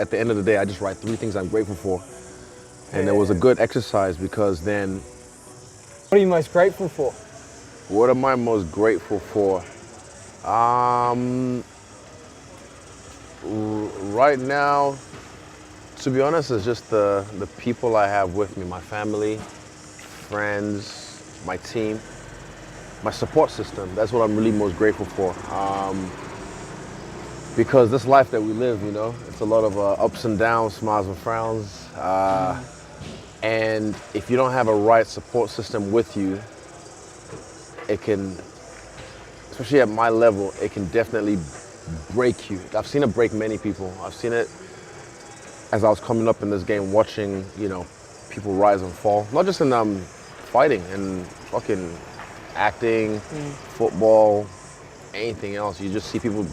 at the end of the day, I just write 3 things I'm grateful for. And it was a good exercise because then... What are you most grateful for? What am I most grateful for? Right now, to be honest, it's just the people I have with me, my family, friends, my team, my support system. That's what I'm really most grateful for. Because this life that we live, you know, it's a lot of ups and downs, smiles and frowns. And if you don't have a right support system with you, it can, especially at my level, it can definitely break you. I've seen it break many people. I've seen it as I was coming up in this game, watching, you know, people rise and fall. Not just in fighting, and fucking acting, football, anything else. You just see people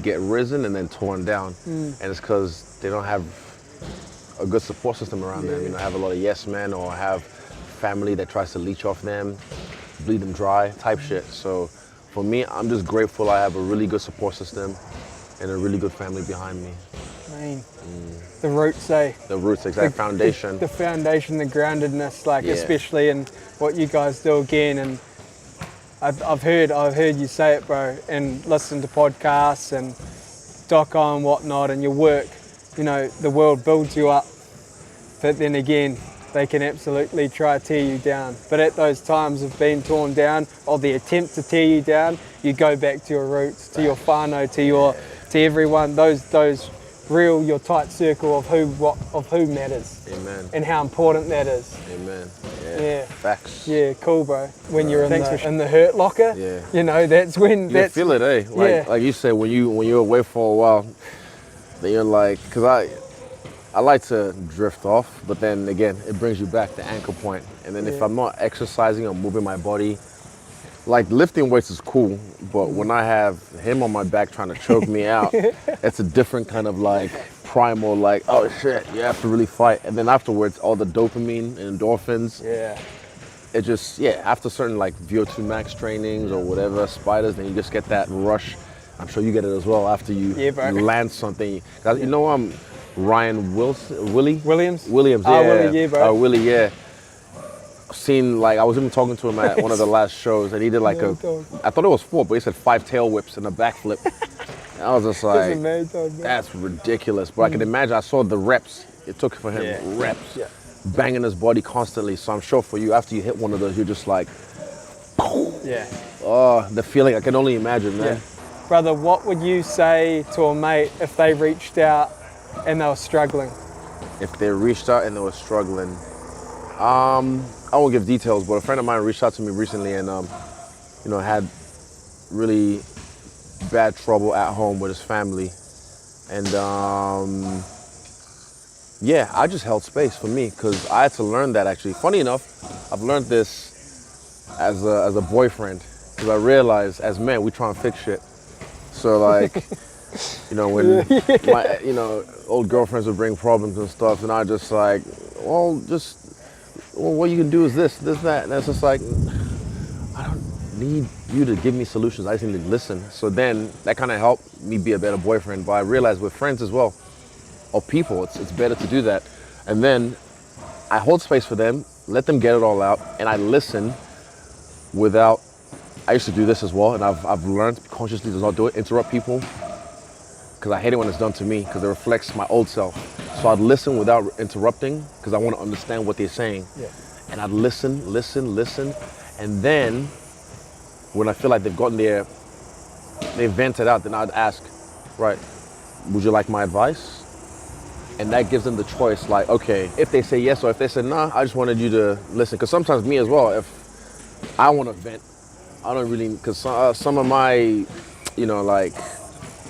get risen and then torn down. And it's because they don't have a good support system around them. You know, have a lot of yes men or have family that tries to leech off them, bleed them dry type shit. So for me, I'm just grateful I have a really good support system and a really good family behind me. Man, the roots, eh? The roots, exact foundation. The foundation, the groundedness, like especially in what you guys do again. And I've heard you say it, bro, and listen to podcasts and doco and whatnot, and your work. You know, the world builds you up, but then again, they can absolutely try to tear you down. But at those times of being torn down, or the attempt to tear you down, you go back to your roots, to your whānau, to everyone, those real, your tight circle of who matters. Amen. And how important that is. Amen. Yeah. Facts. Yeah, cool, bro. When you're in the hurt locker, you know, that's when you feel it, eh? Like you said, when you're away for a while, then you're like, because I like to drift off, but then again, it brings you back to anchor point. And then if I'm not exercising or moving my body, like lifting weights is cool, but when I have him on my back trying to choke me out, it's a different kind of like primal, like, oh shit, you have to really fight. And then afterwards, all the dopamine and endorphins. It just, after certain like VO2 max trainings or whatever, spiders, then you just get that rush. I'm sure you get it as well after you land something. You know, Ryan Williams? Williams, yeah. Willie, bro. Willie, yeah. Seen, like, I was even talking to him at one of the last shows, and he did like I thought it was 4, but he said 5 tail whips and a backflip. And I was just like, that's ridiculous. But I can imagine, I saw the reps. It took for him reps, banging his body constantly. So I'm sure for you, after you hit one of those, you're just like, oh, the feeling, I can only imagine, man. Brother, what would you say to a mate if they reached out and they were struggling? If they reached out and they were struggling, I won't give details, but a friend of mine reached out to me recently and, you know, had really bad trouble at home with his family. And I just held space for me because I had to learn that actually. Funny enough, I've learned this as a boyfriend because I realized as men, we try and fix shit. So like, you know, when my, you know, old girlfriends would bring problems and stuff, and I just like, well, what you can do is this, that. And it's just like, I don't need you to give me solutions. I just need to listen. So then that kind of helped me be a better boyfriend. But I realized with friends as well, or people, it's better to do that. And then I hold space for them, let them get it all out, and I listen without, I used to do this as well, and I've learned consciously to not do it, interrupt people, because I hate it when it's done to me, because it reflects my old self. So I'd listen without interrupting, because I want to understand what they're saying. And I'd listen, and then when I feel like they've gotten there, they vented out, then I'd ask, right, would you like my advice? And that gives them the choice, like, okay, if they say yes or if they say nah, I just wanted you to listen. Because sometimes me as well, if I want to vent, I don't really, because some of my, you know, like,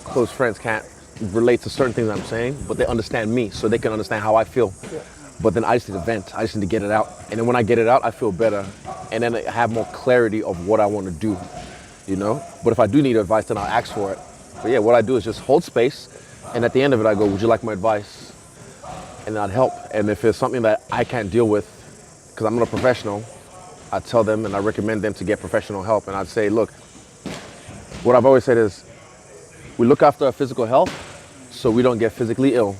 close friends can't relate to certain things I'm saying, but they understand me, so they can understand how I feel. But then I just need to vent, I just need to get it out. And then when I get it out, I feel better. And then I have more clarity of what I want to do, you know? But if I do need advice, then I'll ask for it. But yeah, what I do is just hold space, and at the end of it, I go, would you like my advice? And I'd help. And if it's something that I can't deal with, because I'm not a professional, I tell them and I recommend them to get professional help. And I'd say, look, what I've always said is, we look after our physical health so we don't get physically ill.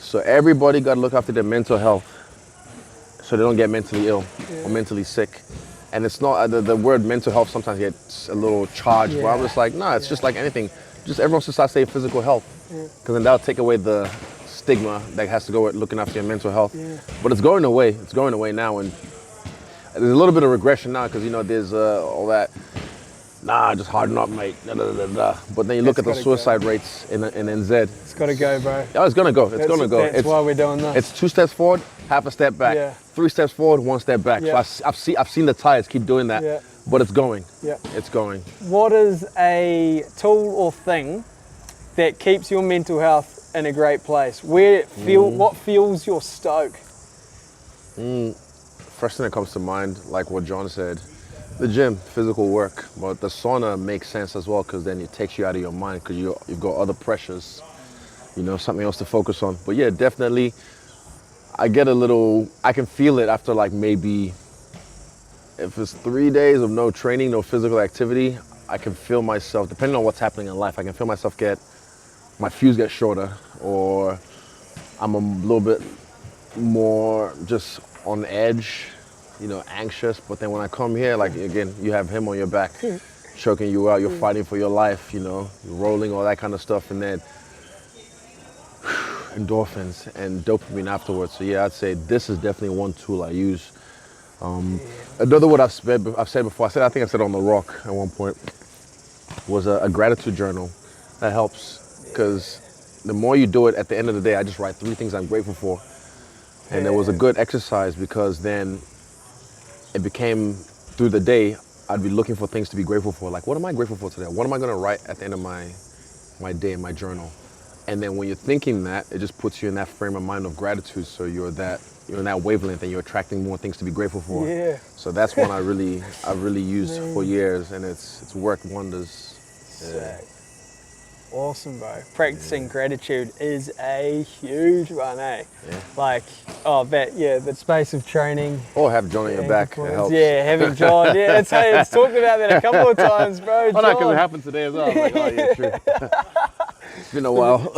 So everybody got to look after their mental health so they don't get mentally ill or mentally sick. And it's not, the word mental health sometimes gets a little charged, but I'm just like, nah, it's just like anything. Just everyone should start saying physical health, because then that'll take away the stigma that has to go with looking after your mental health. But it's going away. It's going away now, and there's a little bit of regression now because, you know, there's all that, nah, just harden up, mate, da, da, da, da. But then you look at the suicide rates in NZ. It's got to go, bro. Oh, it's gonna go. It's gonna go. That's why we're doing this. It's 2 steps forward, half a step back. Yeah. 3 steps forward, 1 step back. Yeah. So I've seen the tides keep doing that. Yeah. But it's going. Yeah. It's going. What is a tool or thing that keeps your mental health in a great place? What fuels your stoke? First thing that comes to mind, like what John said, the gym, physical work. But the sauna makes sense as well, because then it takes you out of your mind, because you've got other pressures, you know, something else to focus on. But yeah, definitely, I can feel it after like maybe, if it's 3 days of no training, no physical activity, I can feel myself, depending on what's happening in life, I can feel myself my fuse get shorter, or I'm a little bit more just on edge, you know, anxious. But then when I come here, like again, you have him on your back, choking you out, you're fighting for your life, you know, you're rolling, all that kind of stuff, and then endorphins and dopamine afterwards. So yeah, I'd say this is definitely one tool I use. Another word I've said before, I think I said on the rock at one point, was a gratitude journal. That helps, because the more you do it, at the end of the day, I just write 3 things I'm grateful for. And it was a good exercise, because then it became, through the day, I'd be looking for things to be grateful for. Like, what am I grateful for today? What am I gonna write at the end of my day in my journal? And then when you're thinking that, it just puts you in that frame of mind of gratitude. So you're in that wavelength, and you're attracting more things to be grateful for. Yeah. So that's one I've really used for years, and it's worked wonders. Yeah. Awesome, bro. Practicing gratitude is a huge one, eh? Yeah. Like, the space of training. Or have John on your back, it helps. Yeah, having John. Yeah, it's talked about that a couple of times, bro. Oh, no, because it happened today as well. I'm like, oh, yeah, true. It's been a while.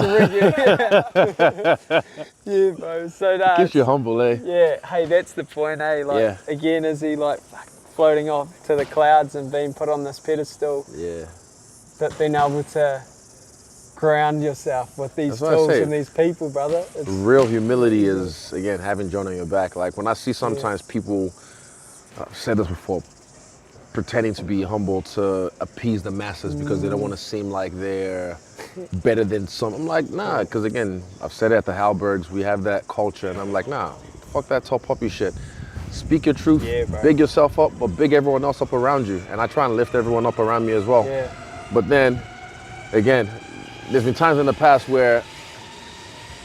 Yeah, bro. So Keeps you humble, eh? Yeah. Hey, that's the point, eh? Like, again, is he like floating off to the clouds and being put on this pedestal? Yeah. But being able to ground yourself with these tools and these people, brother. Real humility is, again, having John on your back. Like, when I see sometimes people, I've said this before, pretending to be humble to appease the masses because they don't want to seem like they're better than some. I'm like, nah, because again, I've said it at the Halbergs, we have that culture, and I'm like, nah, fuck that tall puppy shit. Speak your truth, big yourself up, but big everyone else up around you. And I try and lift everyone up around me as well. Yeah. But then, again, there's been times in the past where,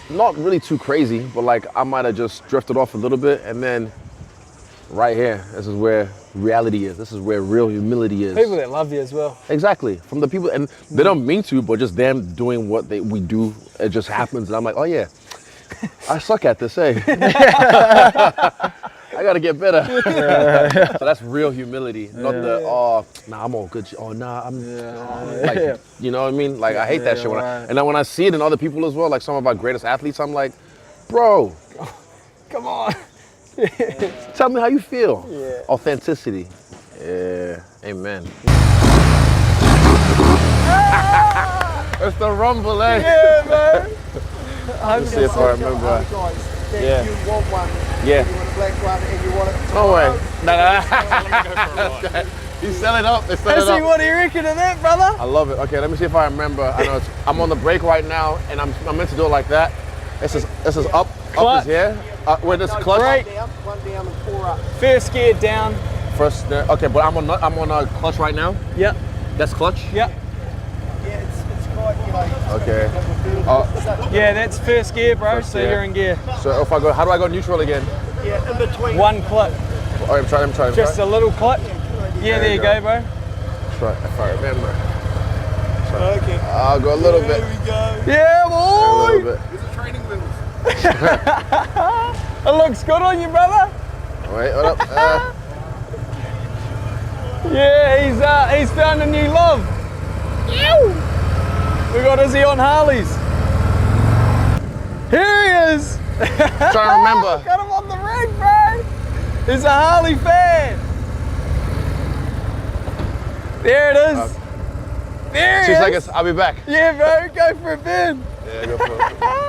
not really too crazy, but like I might have just drifted off a little bit, and then right here, this is where reality is. This is where real humility is. People that love you as well. Exactly, from the people, and they don't mean to, but just them doing what we do, it just happens, and I'm like, oh yeah, I suck at this, eh? I gotta get better. So that's real humility, not I'm all good. Oh, nah, like, you know what I mean? Like, I hate that shit. And then when I see it in other people as well, like some of our greatest athletes, I'm like, bro, come on. Tell me how you feel. Yeah. Authenticity. Yeah, amen. It's the rumble, eh? Yeah, man. Let's see if I remember. Yeah. You want one, yeah. You want a black one, and you want it. No way. No. You sell it up. They sell it up. What do you reckon of that, brother? I love it. Okay, let me see if I remember. I know I'm on the break right now, and I'm meant to do it like that. This is up. Clutch. Up is here. Where this clutch? One down and 4 up. First gear down. First. Okay, but I'm on a clutch right now. Yep. That's clutch. Yep. Yeah, it's quite, you know. Okay. Yeah, that's first gear, bro. So you're in gear. So if I go, how do I go neutral again? Yeah, in between. One clip. Oh, I'm trying. Just a little clip. Yeah, there you go, bro. Try if I remember. Okay. I'll go a little bit. There we go. Yeah, boy. A little bit. There's a training wheels. It looks good on you, brother. Wait, hold up. Yeah, he's found a new love. We got Izzy on Harleys. Here he is. Trying to remember. Got him on the ring, bro. He's a Harley fan. There it is. There he 2 is. seconds, I'll be back. Yeah, bro, go for a bin. Yeah, go for it.